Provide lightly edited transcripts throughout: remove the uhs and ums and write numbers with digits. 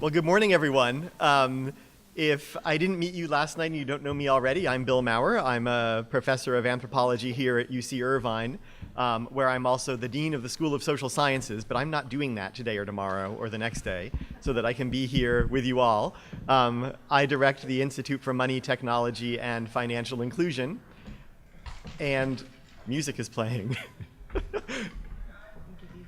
Well, good morning, everyone. If I didn't meet you last night and you don't know me already, I'm Bill Maurer. I'm a professor of anthropology here at UC Irvine, where I'm also the dean of the School of Social Sciences, but I'm not doing that today or tomorrow or the next day so that I can be here with you all. I direct the Institute for Money, Technology, and Financial Inclusion, and music is playing.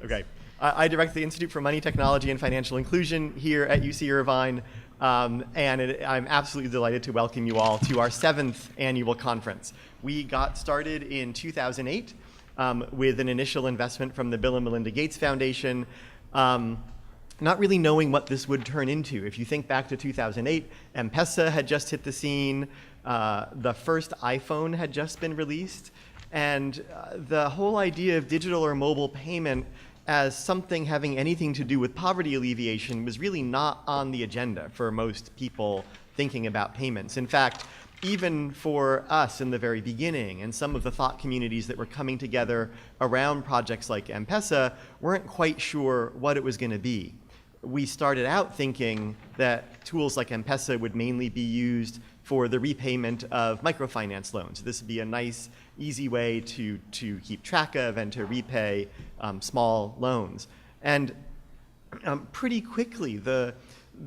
Okay. I direct the Institute for Money, Technology, and Financial Inclusion here at UC Irvine, I'm absolutely delighted to welcome you all to our 7th annual conference. We got started in 2008 with an initial investment from the Bill and Melinda Gates Foundation, not really knowing what this would turn into. If you think back to 2008, M-Pesa had just hit the scene, the first iPhone had just been released, and the whole idea of digital or mobile payment as something having anything to do with poverty alleviation was really not on the agenda for most people thinking about payments. In fact, even for us in the very beginning and some of the thought communities that were coming together around projects like M-Pesa weren't quite sure what it was going to be. We started out thinking that tools like M-Pesa would mainly be used for the repayment of microfinance loans. This would be a nice, easy way to keep track of and to repay small loans. And pretty quickly,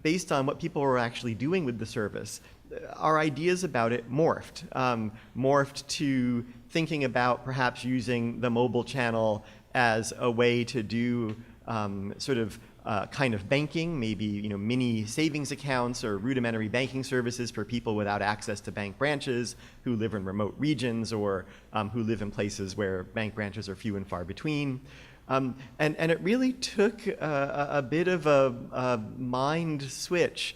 based on what people were actually doing with the service, our ideas about it morphed to thinking about perhaps using the mobile channel as a way to do kind of banking, maybe mini savings accounts or rudimentary banking services for people without access to bank branches who live in remote regions or who live in places where bank branches are few and far between. And it really took a bit of a mind switch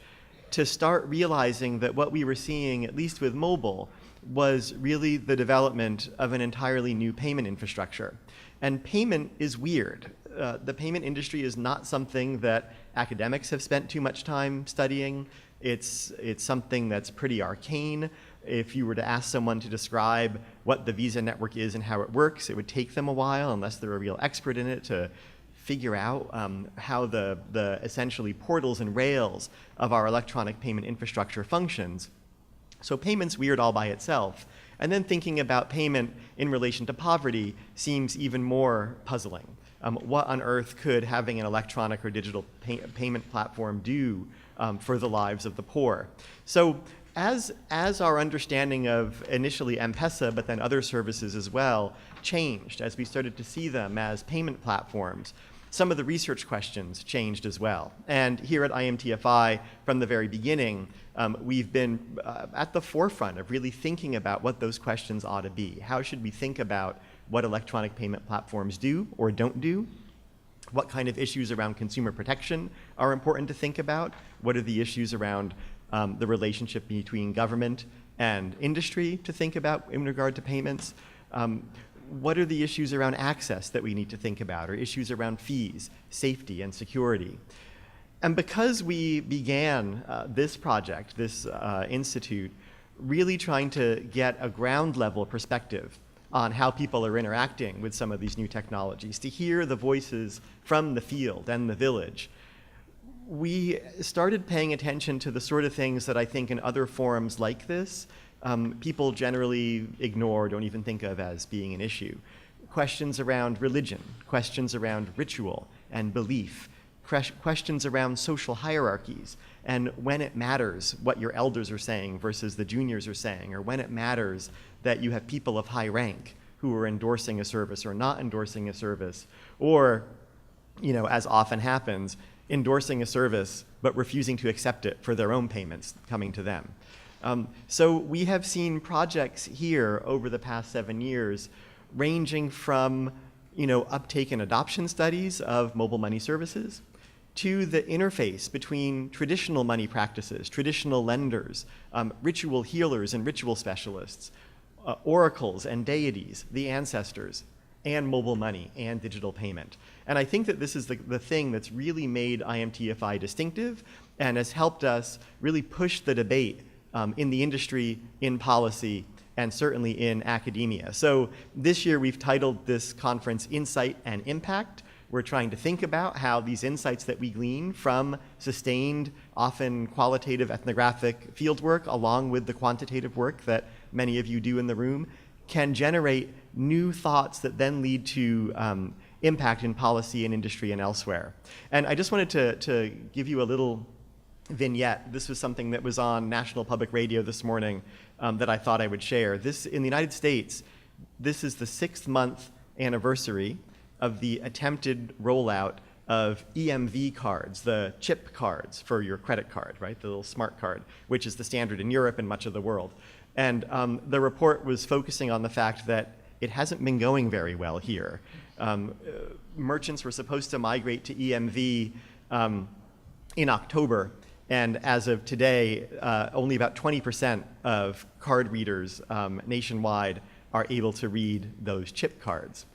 to start realizing that what we were seeing, at least with mobile, was really the development of an entirely new payment infrastructure. And payment is weird. The payment industry is not something that academics have spent too much time studying. It's something that's pretty arcane. If you were to ask someone to describe what the Visa network is and how it works, it would take them a while, unless they're a real expert in it, to figure out how the essentially portals and rails of our electronic payment infrastructure functions. So payment's weird all by itself. And then thinking about payment in relation to poverty seems even more puzzling. What on earth could having an electronic or digital payment platform do for the lives of the poor? So as our understanding of initially M-Pesa, but then other services as well, changed, as we started to see them as payment platforms, some of the research questions changed as well. And here at IMTFI, from the very beginning, we've been at the forefront of really thinking about what those questions ought to be. How should we think about what electronic payment platforms do or don't do? What kind of issues around consumer protection are important to think about? What are the issues around the relationship between government and industry to think about in regard to payments? What are the issues around access that we need to think about, or issues around fees, safety, and security? And because we began this project, this institute, really trying to get a ground level perspective on how people are interacting with some of these new technologies, to hear the voices from the field and the village, we started paying attention to the sort of things that I think in other forums like this, people generally ignore, don't even think of as being an issue. Questions around religion, questions around ritual and belief, questions around social hierarchies, and when it matters what your elders are saying versus the juniors are saying, or when it matters that you have people of high rank who are endorsing a service or not endorsing a service, or, as often happens, endorsing a service but refusing to accept it for their own payments coming to them. So we have seen projects here over the past 7 years ranging from uptake and adoption studies of mobile money services to the interface between traditional money practices, traditional lenders, ritual healers and ritual specialists, oracles and deities, the ancestors, and mobile money and digital payment. And I think that this is the thing that's really made IMTFI distinctive and has helped us really push the debate in the industry, in policy, and certainly in academia. So this year we've titled this conference Insight and Impact. We're trying to think about how these insights that we glean from sustained, often qualitative ethnographic fieldwork, along with the quantitative work that many of you do in the room, can generate new thoughts that then lead to impact in policy and industry and elsewhere. And I just wanted to give you a little vignette. This was something that was on National Public Radio this morning that I thought I would share. This, in the United States, this is the 6th-month anniversary of the attempted rollout of EMV cards, the chip cards for your credit card, right? The little smart card, which is the standard in Europe and much of the world. And the report was focusing on the fact that it hasn't been going very well here. Merchants were supposed to migrate to EMV in October, and as of today, only about 20% of card readers nationwide are able to read those chip cards.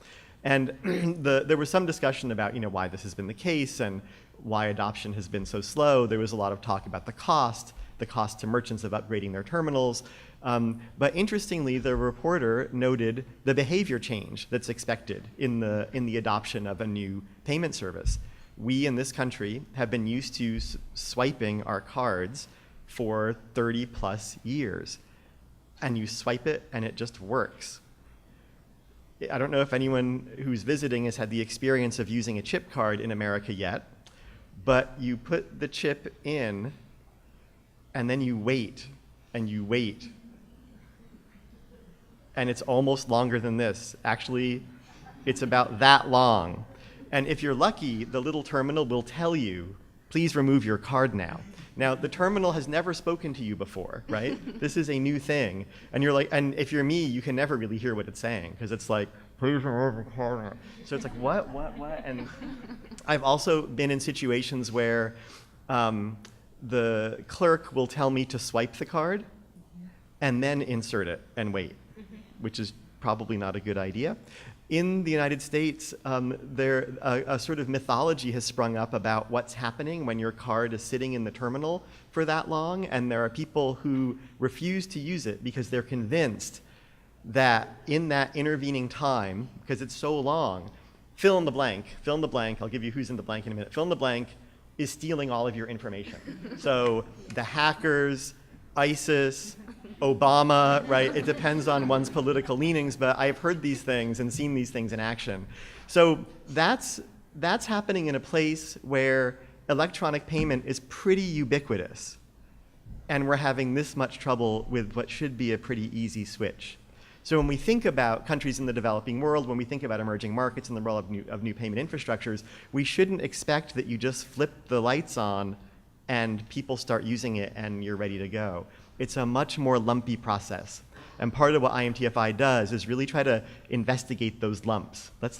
And there was some discussion about why this has been the case and why adoption has been so slow. There was a lot of talk about the cost to merchants of upgrading their terminals. But interestingly, the reporter noted the behavior change that's expected in the adoption of a new payment service. We in this country have been used to swiping our cards for 30 plus years. And you swipe it and it just works. I don't know if anyone who's visiting has had the experience of using a chip card in America yet, but you put the chip in and then you wait and you wait. And it's almost longer than this. Actually, it's about that long. And if you're lucky, the little terminal will tell you, please remove your card now. Now, the terminal has never spoken to you before, right? This is a new thing. And you're like, and if you're me, you can never really hear what it's saying, because it's like, please remove your card. So it's like, what? And I've also been in situations where the clerk will tell me to swipe the card and then insert it and wait, which is probably not a good idea. In the United States, a sort of mythology has sprung up about what's happening when your card is sitting in the terminal for that long, and there are people who refuse to use it because they're convinced that in that intervening time, because it's so long, fill in the blank, I'll give you who's in the blank in a minute, fill in the blank is stealing all of your information. So the hackers, ISIS, Obama, right? It depends on one's political leanings, but I've heard these things and seen these things in action. So that's happening in a place where electronic payment is pretty ubiquitous, and we're having this much trouble with what should be a pretty easy switch. So when we think about countries in the developing world, when we think about emerging markets and the role of new payment infrastructures, we shouldn't expect that you just flip the lights on and people start using it and you're ready to go. It's a much more lumpy process. And part of what IMTFI does is really try to investigate those lumps. Let's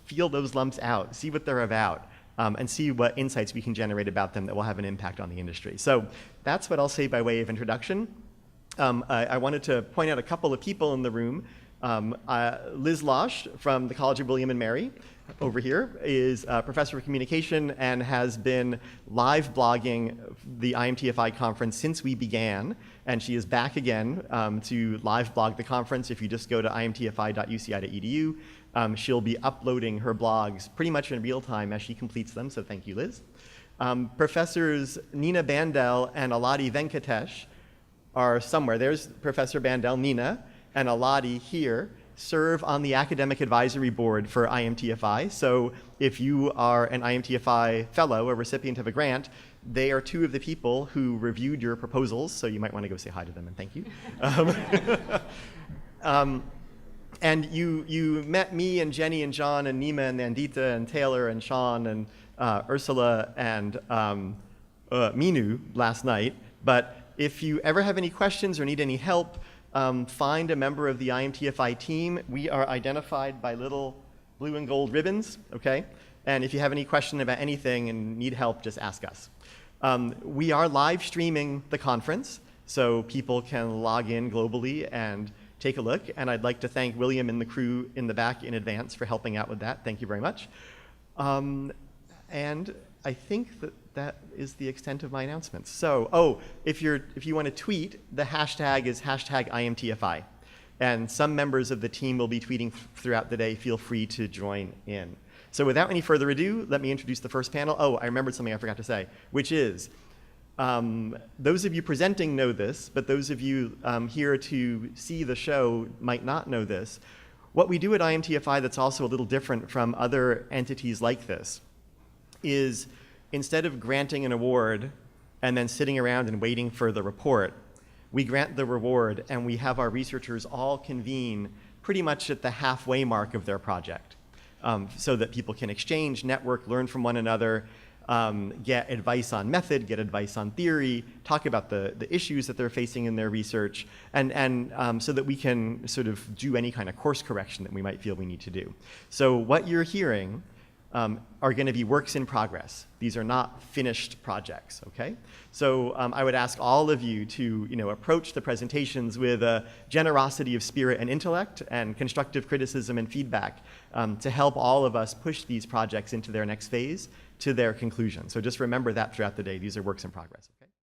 feel those lumps out, see what they're about, and see what insights we can generate about them that will have an impact on the industry. So that's what I'll say by way of introduction. I wanted to point out a couple of people in the room. Liz Losh from the College of William and Mary over here is a professor of communication and has been live blogging the IMTFI conference since we began. And she is back again to live blog the conference. If you just go to imtfi.uci.edu, she'll be uploading her blogs pretty much in real time as she completes them, so thank you, Liz. Professors Nina Bandel and Aladi Venkatesh are somewhere. There's Professor Bandel, Nina, and Aladi here serve on the academic advisory board for IMTFI. So if you are an IMTFI fellow, a recipient of a grant, they are two of the people who reviewed your proposals, so you might want to go say hi to them and thank you. And you met me and Jenny and John and Nima and Nandita and Taylor and Sean and Ursula and Minu last night. But if you ever have any questions or need any help, find a member of the IMTFI team. We are identified by little blue and gold ribbons, okay? And if you have any question about anything and need help, just ask us. We are live streaming the conference, so people can log in globally and take a look. And I'd like to thank William and the crew in the back in advance for helping out with that. Thank you very much. And I think that is the extent of my announcements. So, if you want to tweet, the hashtag is #IMTFI. And some members of the team will be tweeting throughout the day. Feel free to join in. So without any further ado, let me introduce the first panel. Oh, I remembered something I forgot to say, which is, those of you presenting know this, but those of you here to see the show might not know this. What we do at IMTFI that's also a little different from other entities like this is instead of granting an award and then sitting around and waiting for the report, we grant the reward and we have our researchers all convene pretty much at the halfway mark of their project, so that people can exchange, network, learn from one another, get advice on method, get advice on theory, talk about the issues that they're facing in their research, and so that we can sort of do any kind of course correction that we might feel we need to do. So what you're hearing are going to be works in progress. These are not finished projects, okay? So I would ask all of you to approach the presentations with a generosity of spirit and intellect and constructive criticism and feedback to help all of us push these projects into their next phase to their conclusion. So just remember that throughout the day. These are works in progress, okay?